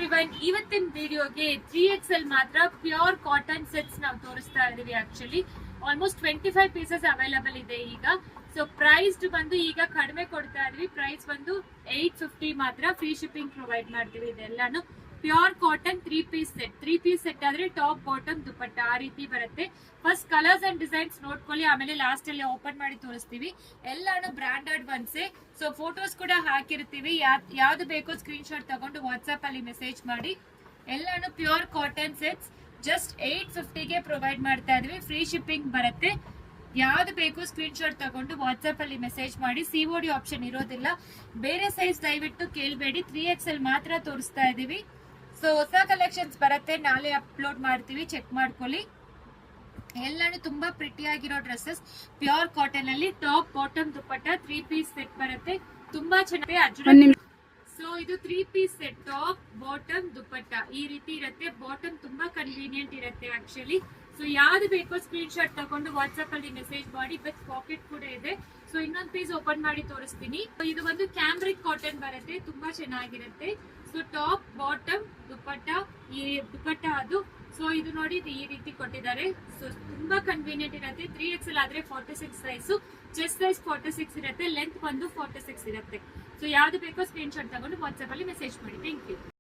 Everyone, ಇವತ್ತಿನ ವಿಡಿಯೋಗೆ 3XL ಮಾತ್ರ ಪ್ಯೂರ್ ಕಾಟನ್ ಸೆಟ್ಸ್ ನಾವು ತೋರಿಸ್ತಾ ಇದೀವಿ. ಆಕ್ಚುಲಿ ಆಲ್ಮೋಸ್ಟ್ 25 ಪೀಸಸ್ ಅವೈಲಬಲ್ ಇದೆ ಈಗ. ಸೊ ಪ್ರೈಸ್ ಬಂದು ಈಗ ಕಡಿಮೆ ಕೊಡ್ತಾ ಇದೀವಿ. ಪ್ರೈಸ್ ಬಂದು 850 ಮಾತ್ರ. ಫ್ರೀ ಶಿಪ್ಪಿಂಗ್ ಪ್ರೊವೈಡ್ ಮಾಡ್ತೀವಿ. ಇದೆಲ್ಲಾನು ಪ್ಯೂರ್ ಕಾಟನ್ 3 ಪೀಸ್ ಸೆಟ್ ಆದ್ರೆ ಟಾಪ್ ಬಾಟಮ್ ದುಪಟ್ಟ ಆ ರೀತಿ ಬರುತ್ತೆ. ಫಸ್ಟ್ ಕಲರ್ಸ್ ಅಂಡ್ ಡಿಸೈನ್ಸ್ ನೋಡ್ಕೊಳ್ಳಿ, ಆಮೇಲೆ ಲಾಸ್ಟ್ ಅಲ್ಲಿ ಓಪನ್ ಮಾಡಿ ತೋರಿಸ್ತೀವಿ. ಎಲ್ಲಾನು ಬ್ರಾಂಡೆಡ್ ಒನ್ಸೆ. ಸೊ ಫೋಟೋಸ್ ಕೂಡ ಹಾಕಿರ್ತೀವಿ. ಯಾವ್ದು ಬೇಕೋ ಸ್ಕ್ರೀನ್ ಶಾಟ್ ತಗೊಂಡು ವಾಟ್ಸ್ಆಪ್ ಅಲ್ಲಿ ಮೆಸೇಜ್ ಮಾಡಿ. ಎಲ್ಲಾನು ಪ್ಯೂರ್ ಕಾಟನ್ ಸೆಟ್ಸ್ ಜಸ್ಟ್ 850ಗೆ ಪ್ರೊವೈಡ್ ಮಾಡ್ತಾ ಇದೀವಿ. ಫ್ರೀ ಶಿಪ್ಪಿಂಗ್ ಬರುತ್ತೆ. ಯಾವ್ದು ಬೇಕು ಸ್ಕ್ರೀನ್ ಶಾಟ್ ತಗೊಂಡು ವಾಟ್ಸ್ಆಪ್ ಅಲ್ಲಿ ಮೆಸೇಜ್ ಮಾಡಿ. COD ಆಪ್ಷನ್ ಇರೋದಿಲ್ಲ. ಬೇರೆ ಸೈಜ್ ದಯವಿಟ್ಟು ಕೇಳಬೇಡಿ. 3XL ಮಾತ್ರ ತೋರಿಸ್ತಾ ಇದೀವಿ. ಸೊ ಹೊಸ ಕಲೆಕ್ಷನ್ಸ್ ಬರುತ್ತೆ, ನಾಳೆ ಅಪ್ಲೋಡ್ ಮಾಡ್ತೀವಿ, ಚೆಕ್ ಮಾಡ್ಕೊಳ್ಳಿ. ಎಲ್ಲಾನು ತುಂಬಾ ಪ್ರಿಟಿ ಆಗಿರೋ ಡ್ರೆಸ್ಸಸ್ ಪ್ಯೂರ್ ಕಾಟನ್ ಅಲ್ಲಿ top bottom dupatta 3 piece set ಬರುತ್ತೆ. ತುಂಬಾ ಚೆನ್ನಾಗಿ. ಸೊ ಇದು 3 piece set top bottom dupatta ಈ ರೀತಿ ಇರುತ್ತೆ. ಬಾಟಮ್ ತುಂಬಾ ಕನ್ವೀನಿಯಂಟ್ ಇರುತ್ತೆ ಆಕ್ಚುಲಿ. ಸೊ ಯಾವ್ದು ಬೇಕೋ ಸ್ಕ್ರೀನ್ ಶಾಟ್ ತಗೊಂಡು ವಾಟ್ಸ್ಆಪ್ ಅಲ್ಲಿ ಮೆಸೇಜ್ ಮಾಡಿ. ವಿತ್ ಪಾಕೆಟ್ ಕೂಡ ಇದೆ. ಸೊ ಇನ್ನೊಂದು ಪೀಸ್ ಓಪನ್ ಮಾಡಿ ತೋರಿಸ್ತೀನಿ. ಇದು ಒಂದು ಕ್ಯಾಮ್ರಿಕ್ ಕಾಟನ್ ಬರುತ್ತೆ, ತುಂಬಾ ಚೆನ್ನಾಗಿರುತ್ತೆ. ಸೊ ಟಾಪ್ ಬಾಟಮ್ ದುಪಟ್ಟ ಈ ದುಪಟ್ಟ ಅದು. ಸೊ ಇದು ನೋಡಿ ಈ ರೀತಿ ಕೊಟ್ಟಿದ್ದಾರೆ. ಸೊ ತುಂಬಾ ಕನ್ವೀನಿಯಂಟ್ ಇರುತ್ತೆ. 3XL ಆದ್ರೆ 46 ಸೈಜ್, ಚೆಸ್ಟ್ ಸೈಜ್ 46 ಇರುತ್ತೆ, ಲೆಂತ್ ಬಂದು 46 ಇರುತ್ತೆ. ಸೊ ಯಾವ್ದು ಬೇಕೋ ಸ್ಕ್ರೀನ್ ಶಾಟ್ ತಗೊಂಡು ವಾಟ್ಸ್ಆಪ್ ಅಲ್ಲಿ ಮೆಸೇಜ್ ಮಾಡಿ. Thank you.